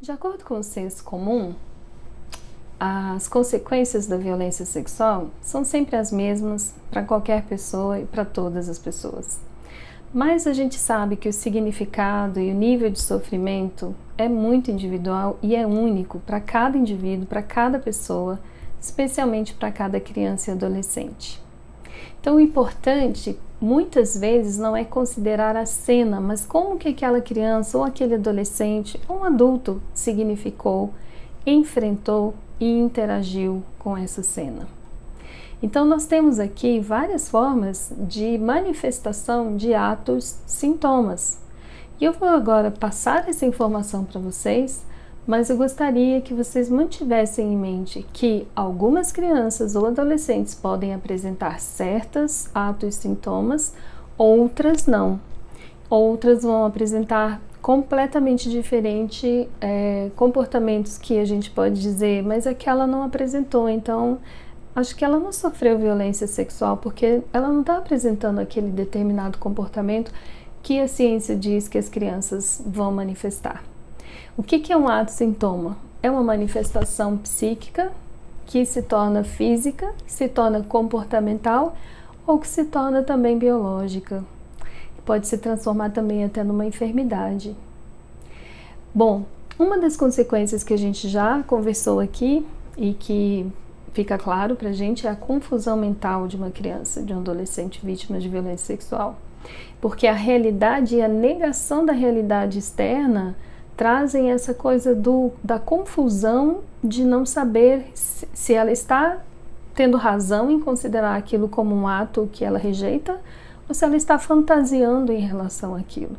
De acordo com o senso comum, as consequências da violência sexual são sempre as mesmas para qualquer pessoa e para todas as pessoas. Mas a gente sabe que o significado e o nível de sofrimento é muito individual e é único para cada indivíduo, para cada pessoa, especialmente para cada criança e adolescente. Então, o importante, muitas vezes, não é considerar a cena, mas como que aquela criança ou aquele adolescente ou um adulto significou, enfrentou e interagiu com essa cena. Então, nós temos aqui várias formas de manifestação de atos, sintomas. E eu vou agora passar essa informação para vocês, mas eu gostaria que vocês mantivessem em mente que algumas crianças ou adolescentes podem apresentar certos atos e sintomas, outras não. Outras vão apresentar completamente diferente comportamentos que a gente pode dizer, mas aquela não apresentou, então acho que ela não sofreu violência sexual porque ela não está apresentando aquele determinado comportamento que a ciência diz que as crianças vão manifestar. O que é um ato sintoma? É uma manifestação psíquica que se torna física, se torna comportamental ou que se torna também biológica. Pode se transformar também até numa enfermidade. Bom, uma das consequências que a gente já conversou aqui e que fica claro pra gente é a confusão mental de uma criança, de um adolescente vítima de violência sexual. Porque a realidade e a negação da realidade externa trazem essa coisa da confusão de não saber se ela está tendo razão em considerar aquilo como um ato que ela rejeita ou se ela está fantasiando em relação àquilo.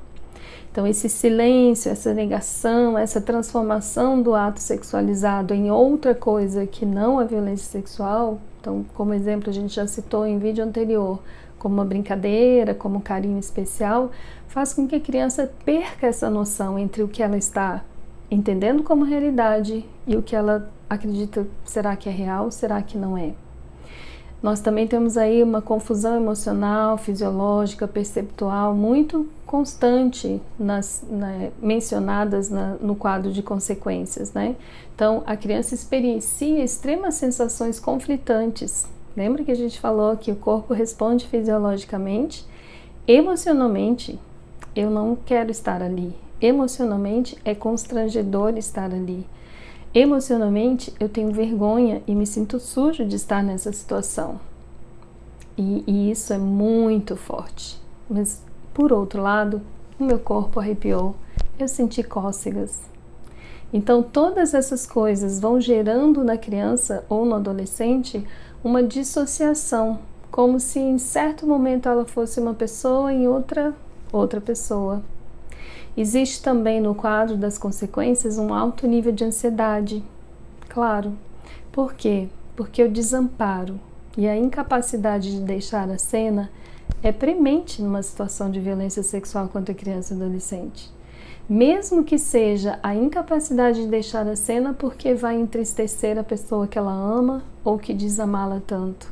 Então, esse silêncio, essa negação, essa transformação do ato sexualizado em outra coisa que não a violência sexual, então, como exemplo, a gente já citou em vídeo anterior, como uma brincadeira, como um carinho especial, faz com que a criança perca essa noção entre o que ela está entendendo como realidade e o que ela acredita, será que é real, será que não é. Nós também temos aí uma confusão emocional, fisiológica, perceptual muito constante mencionadas no quadro de consequências, né? Então, a criança experiencia extremas sensações conflitantes. Lembra que a gente falou que o corpo responde fisiologicamente? Emocionalmente, eu não quero estar ali. Emocionalmente, é constrangedor estar ali. Emocionalmente, eu tenho vergonha e me sinto sujo de estar nessa situação. E isso é muito forte. Mas, por outro lado, o meu corpo arrepiou, eu senti cócegas. Então, todas essas coisas vão gerando na criança ou no adolescente uma dissociação, como se em certo momento ela fosse uma pessoa e em outra pessoa. Existe também no quadro das consequências um alto nível de ansiedade. Claro. Por quê? Porque o desamparo e a incapacidade de deixar a cena é premente numa situação de violência sexual contra criança e adolescente. Mesmo que seja a incapacidade de deixar a cena porque vai entristecer a pessoa que ela ama ou que diz amá-la tanto.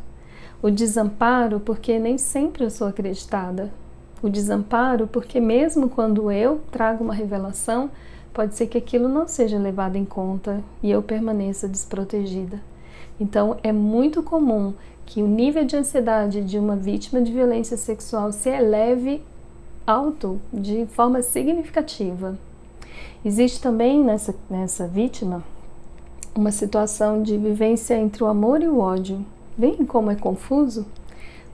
O desamparo porque nem sempre eu sou acreditada. O desamparo porque mesmo quando eu trago uma revelação, pode ser que aquilo não seja levado em conta e eu permaneça desprotegida. Então, é muito comum que o nível de ansiedade de uma vítima de violência sexual se eleve alto de forma significativa. Existe também nessa vítima uma situação de vivência entre o amor e o ódio. Veem como é confuso?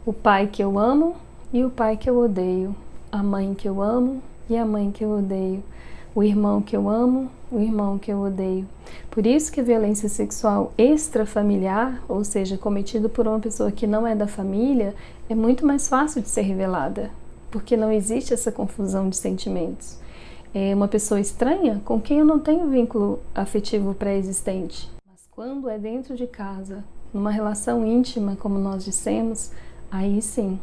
O pai que eu amo e o pai que eu odeio, a mãe que eu amo e a mãe que eu odeio, o irmão que eu amo, o irmão que eu odeio. Por isso que a violência sexual extrafamiliar, ou seja, cometida por uma pessoa que não é da família, é muito mais fácil de ser revelada, porque não existe essa confusão de sentimentos. É uma pessoa estranha com quem eu não tenho vínculo afetivo pré-existente. Mas quando é dentro de casa, numa relação íntima, como nós dissemos, aí sim,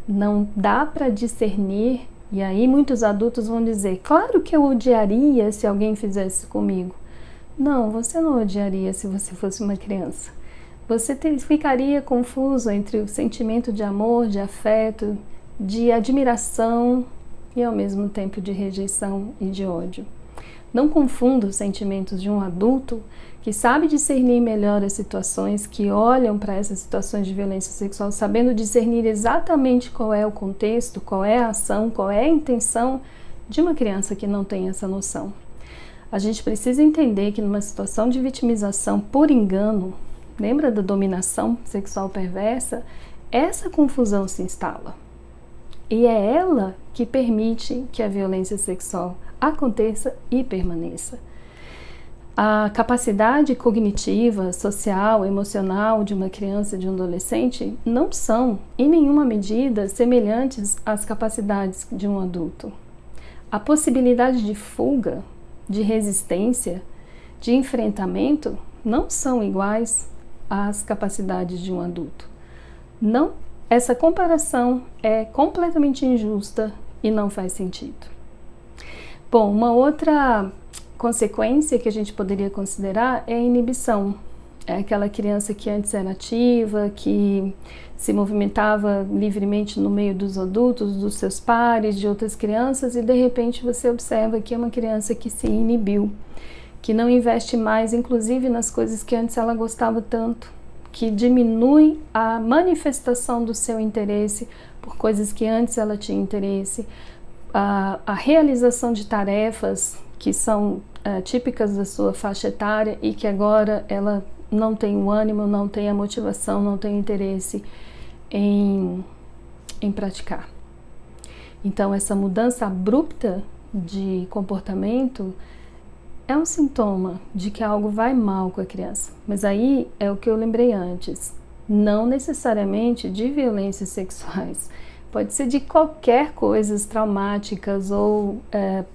não dá para discernir, e aí muitos adultos vão dizer, claro que eu odiaria se alguém fizesse comigo. Não, você não odiaria se você fosse uma criança. Você ficaria confuso entre o sentimento de amor, de afeto, de admiração e ao mesmo tempo de rejeição e de ódio. Não confunda os sentimentos de um adulto que sabe discernir melhor as situações, que olham para essas situações de violência sexual, sabendo discernir exatamente qual é o contexto, qual é a ação, qual é a intenção de uma criança que não tem essa noção. A gente precisa entender que numa situação de vitimização por engano, lembra da dominação sexual perversa? Essa confusão se instala. E é ela que permite que a violência sexual aconteça e permaneça. A capacidade cognitiva, social, emocional de uma criança e de um adolescente não são, em nenhuma medida, semelhantes às capacidades de um adulto. A possibilidade de fuga, de resistência, de enfrentamento não são iguais às capacidades de um adulto. Não, essa comparação é completamente injusta e não faz sentido. Bom, uma outra consequência que a gente poderia considerar é a inibição. É aquela criança que antes era ativa, que se movimentava livremente no meio dos adultos, dos seus pares, de outras crianças, e de repente você observa que é uma criança que se inibiu, que não investe mais, inclusive nas coisas que antes ela gostava tanto, que diminui a manifestação do seu interesse por coisas que antes ela tinha interesse, a realização de tarefas que são típicas da sua faixa etária e que agora ela não tem o ânimo, não tem a motivação, não tem interesse em praticar. Então, essa mudança abrupta de comportamento é um sintoma de que algo vai mal com a criança. Mas aí é o que eu lembrei antes, não necessariamente de violências sexuais. Pode ser de qualquer coisas traumáticas ou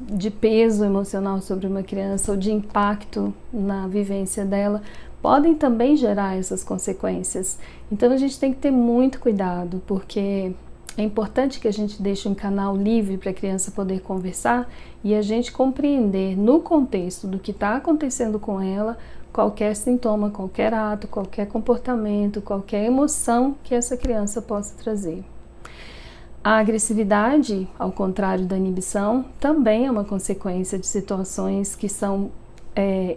de peso emocional sobre uma criança ou de impacto na vivência dela, podem também gerar essas consequências. Então a gente tem que ter muito cuidado, porque é importante que a gente deixe um canal livre para a criança poder conversar e a gente compreender no contexto do que está acontecendo com ela qualquer sintoma, qualquer ato, qualquer comportamento, qualquer emoção que essa criança possa trazer. A agressividade, ao contrário da inibição, também é uma consequência de situações que são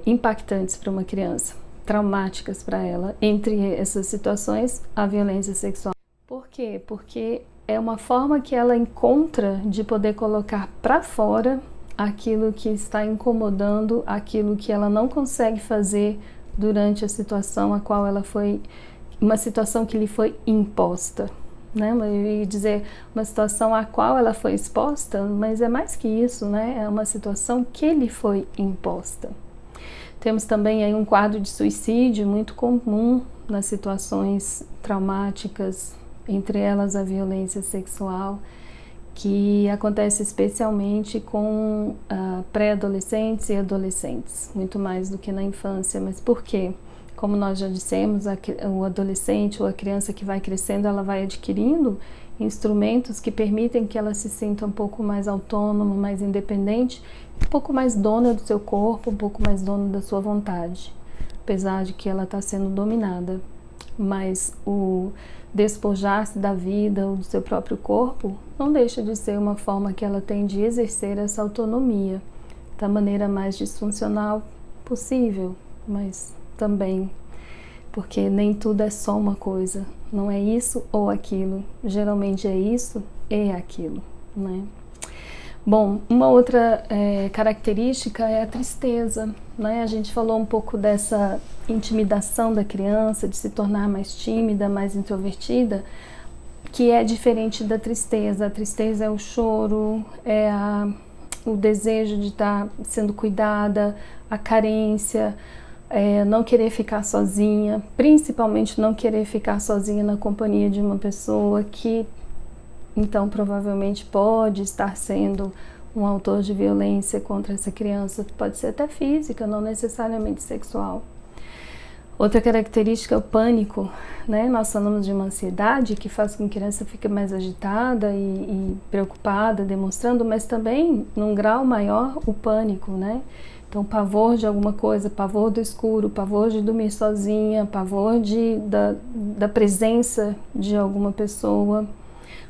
impactantes para uma criança, traumáticas para ela. Entre essas situações, a violência sexual. Por quê? Porque é uma forma que ela encontra de poder colocar para fora aquilo que está incomodando, aquilo que ela não consegue fazer durante a situação a qual ela foi, uma situação que lhe foi imposta. Né? Eu ia dizer uma situação a qual ela foi exposta, mas é mais que isso, né? É uma situação que lhe foi imposta. Temos também aí um quadro de suicídio muito comum nas situações traumáticas, entre elas a violência sexual, que acontece especialmente com pré-adolescentes e adolescentes, muito mais do que na infância. Mas por quê? Como nós já dissemos, o adolescente ou a criança que vai crescendo, ela vai adquirindo instrumentos que permitem que ela se sinta um pouco mais autônoma, mais independente, um pouco mais dona do seu corpo, um pouco mais dona da sua vontade, apesar de que ela está sendo dominada. Mas o despojar-se da vida ou do seu próprio corpo não deixa de ser uma forma que ela tem de exercer essa autonomia da maneira mais disfuncional possível, mas também, porque nem tudo é só uma coisa, não é isso ou aquilo, geralmente é isso e aquilo, né? Bom, uma outra característica é a tristeza, né? A gente falou um pouco dessa intimidação da criança, de se tornar mais tímida, mais introvertida, que é diferente da tristeza. A tristeza é o choro, é o desejo de estar sendo cuidada, a carência, não querer ficar sozinha, principalmente não querer ficar sozinha na companhia de uma pessoa que, então, provavelmente pode estar sendo um autor de violência contra essa criança, pode ser até física, não necessariamente sexual. Outra característica é o pânico, né? Nós falamos de uma ansiedade que faz com que a criança fique mais agitada e preocupada, demonstrando, mas também, num grau maior, o pânico, né? Então, pavor de alguma coisa, pavor do escuro, pavor de dormir sozinha, pavor da presença de alguma pessoa.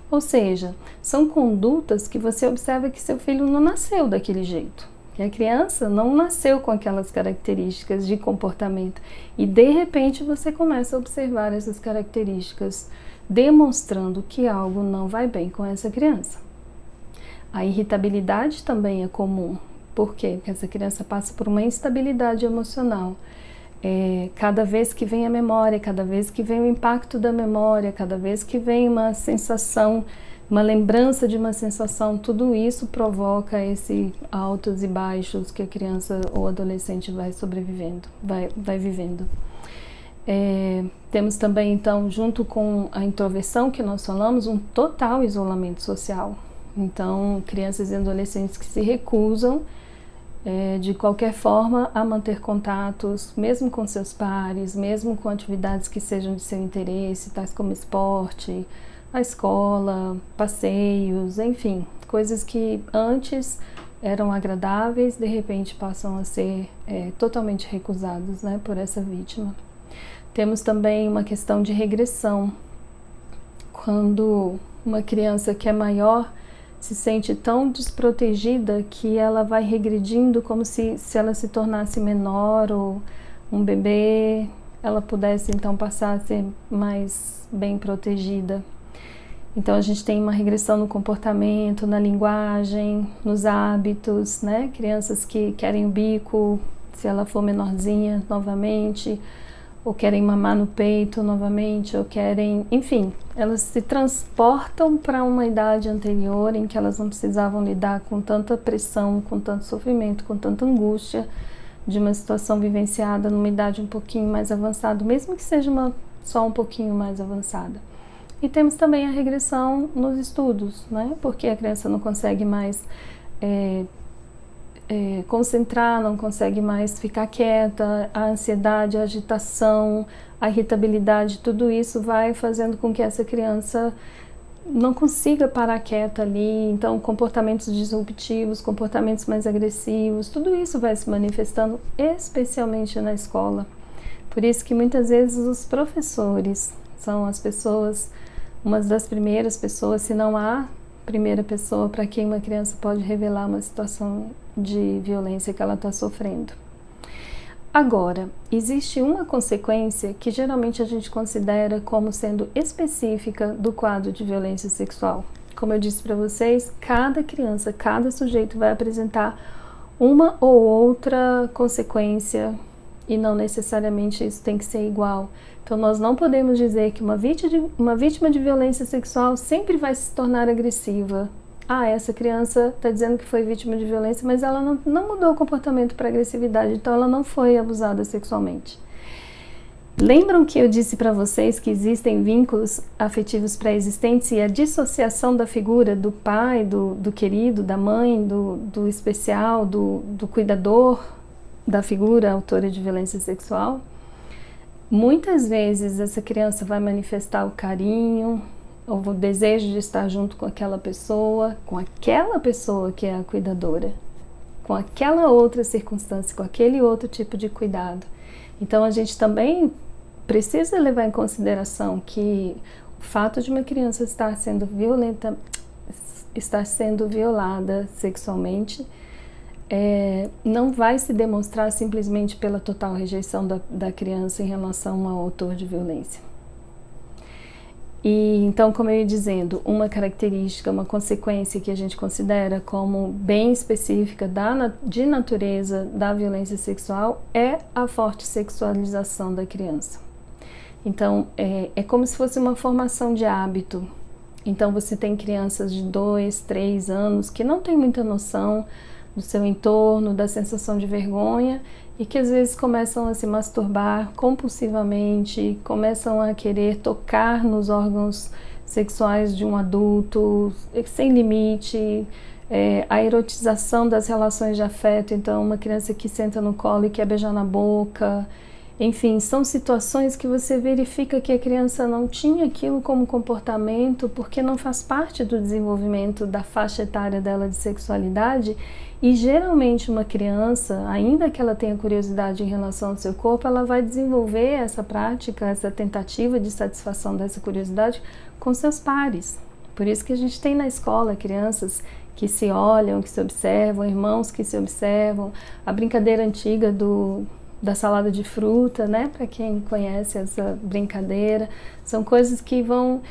Ou seja, são condutas que você observa que seu filho não nasceu daquele jeito. que a criança não nasceu com aquelas características de comportamento e de repente você começa a observar essas características, demonstrando que algo não vai bem com essa criança. A irritabilidade também é comum. Por quê? Porque essa criança passa por uma instabilidade emocional. Cada vez que vem a memória, cada vez que vem o impacto da memória, cada vez que vem uma sensação, uma lembrança de uma sensação, tudo isso provoca esse altos e baixos que a criança ou adolescente vai sobrevivendo, vai vivendo. Temos também, então, junto com a introversão que nós falamos, um total isolamento social. Então, crianças e adolescentes que se recusam de qualquer forma a manter contatos, mesmo com seus pares, mesmo com atividades que sejam de seu interesse, tais como esporte, a escola, passeios, enfim, coisas que antes eram agradáveis, de repente passam a ser totalmente recusados, né, por essa vítima. Temos também uma questão de regressão, quando uma criança que é maior se sente tão desprotegida que ela vai regredindo como se ela se tornasse menor ou um bebê, ela pudesse então passar a ser mais bem protegida. Então a gente tem uma regressão no comportamento, na linguagem, nos hábitos, né? Crianças que querem o bico, se ela for menorzinha novamente, ou querem mamar no peito novamente, ou querem, enfim, elas se transportam para uma idade anterior em que elas não precisavam lidar com tanta pressão, com tanto sofrimento, com tanta angústia de uma situação vivenciada numa idade um pouquinho mais avançada, mesmo que seja só um pouquinho mais avançada. E temos também a regressão nos estudos, né? Porque a criança não consegue mais concentrar, não consegue mais ficar quieta, a ansiedade, a agitação, a irritabilidade, tudo isso vai fazendo com que essa criança não consiga parar quieta ali. Então, comportamentos disruptivos, comportamentos mais agressivos, tudo isso vai se manifestando especialmente na escola. Por isso que muitas vezes os professores são as pessoas, uma das primeiras pessoas, se não a primeira pessoa para quem uma criança pode revelar uma situação de violência que ela está sofrendo. Agora, existe uma consequência que geralmente a gente considera como sendo específica do quadro de violência sexual. Como eu disse para vocês, cada criança, cada sujeito vai apresentar uma ou outra consequência e não necessariamente isso tem que ser igual. Então nós não podemos dizer que uma vítima de violência sexual sempre vai se tornar agressiva. Essa criança está dizendo que foi vítima de violência, mas ela não mudou o comportamento para agressividade, então ela não foi abusada sexualmente. Lembram que eu disse para vocês que existem vínculos afetivos pré-existentes e a dissociação da figura do pai, do querido, da mãe, do especial, do cuidador, da figura autora de violência sexual? Muitas vezes essa criança vai manifestar o carinho, ou o desejo de estar junto com aquela pessoa que é a cuidadora, com aquela outra circunstância, com aquele outro tipo de cuidado. Então a gente também precisa levar em consideração que o fato de uma criança estar sendo violada sexualmente não vai se demonstrar simplesmente pela total rejeição da criança em relação ao autor de violência. E então, como eu ia dizendo, uma característica, uma consequência que a gente considera como bem específica de natureza da violência sexual é a forte sexualização da criança. Então, é como se fosse uma formação de hábito. Então, você tem crianças de 2, 3 anos que não têm muita noção do seu entorno, da sensação de vergonha e que às vezes começam a se masturbar compulsivamente, começam a querer tocar nos órgãos sexuais de um adulto sem limite, a erotização das relações de afeto, então uma criança que senta no colo e quer beijar na boca, enfim, são situações que você verifica que a criança não tinha aquilo como comportamento porque não faz parte do desenvolvimento da faixa etária dela de sexualidade. E geralmente uma criança, ainda que ela tenha curiosidade em relação ao seu corpo, ela vai desenvolver essa prática, essa tentativa de satisfação dessa curiosidade com seus pares. Por isso que a gente tem na escola crianças que se olham, que se observam, irmãos que se observam, a brincadeira antiga da salada de fruta, né? Para quem conhece essa brincadeira, são coisas que vão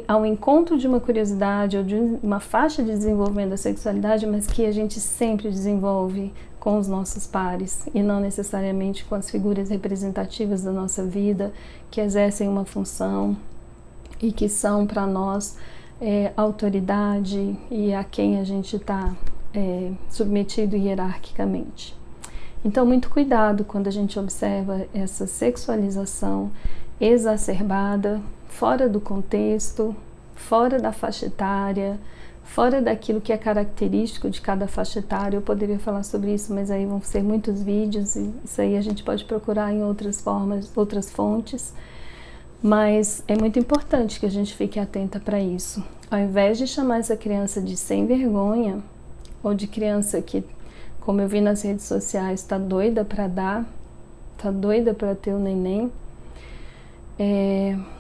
ao encontro de uma curiosidade ou de uma faixa de desenvolvimento da sexualidade, mas que a gente sempre desenvolve com os nossos pares e não necessariamente com as figuras representativas da nossa vida que exercem uma função e que são para nós autoridade e a quem a gente está submetido hierarquicamente. Então, muito cuidado quando a gente observa essa sexualização exacerbada, fora do contexto, fora da faixa etária, fora daquilo que é característico de cada faixa etária. Eu poderia falar sobre isso, mas aí vão ser muitos vídeos e isso aí a gente pode procurar em outras formas, outras fontes. Mas é muito importante que a gente fique atenta para isso. Ao invés de chamar essa criança de sem vergonha, ou de criança que, como eu vi nas redes sociais, está doida para dar, está doida para ter o neném,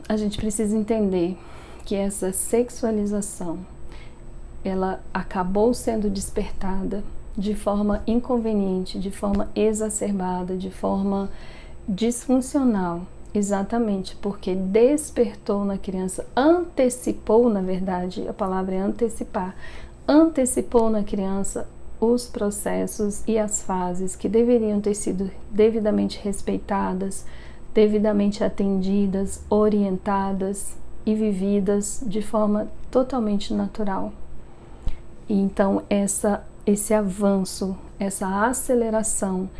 a gente precisa entender que essa sexualização, ela acabou sendo despertada de forma inconveniente, de forma exacerbada, de forma disfuncional, exatamente porque despertou na criança, antecipou, na verdade, a palavra é antecipar, antecipou na criança os processos e as fases que deveriam ter sido devidamente respeitadas, devidamente atendidas, orientadas e vividas de forma totalmente natural. E então esse avanço, essa aceleração,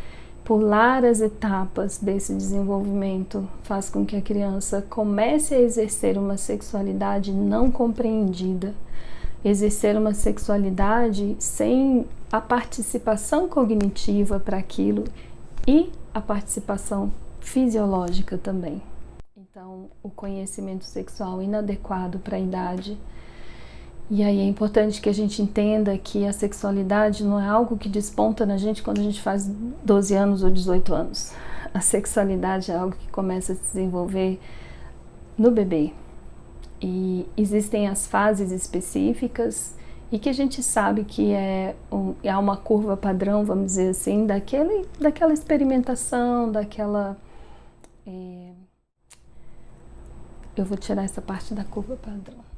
pular as etapas desse desenvolvimento faz com que a criança comece a exercer uma sexualidade não compreendida, exercer uma sexualidade sem a participação cognitiva para aquilo e a participação fisiológica também. Então, o conhecimento sexual inadequado para a idade. E aí é importante que a gente entenda que a sexualidade não é algo que desponta na gente quando a gente faz 12 anos ou 18 anos. A sexualidade é algo que começa a se desenvolver no bebê. E existem as fases específicas e que a gente sabe que é uma curva padrão, vamos dizer assim, daquela experimentação, eu vou tirar essa parte da curva padrão.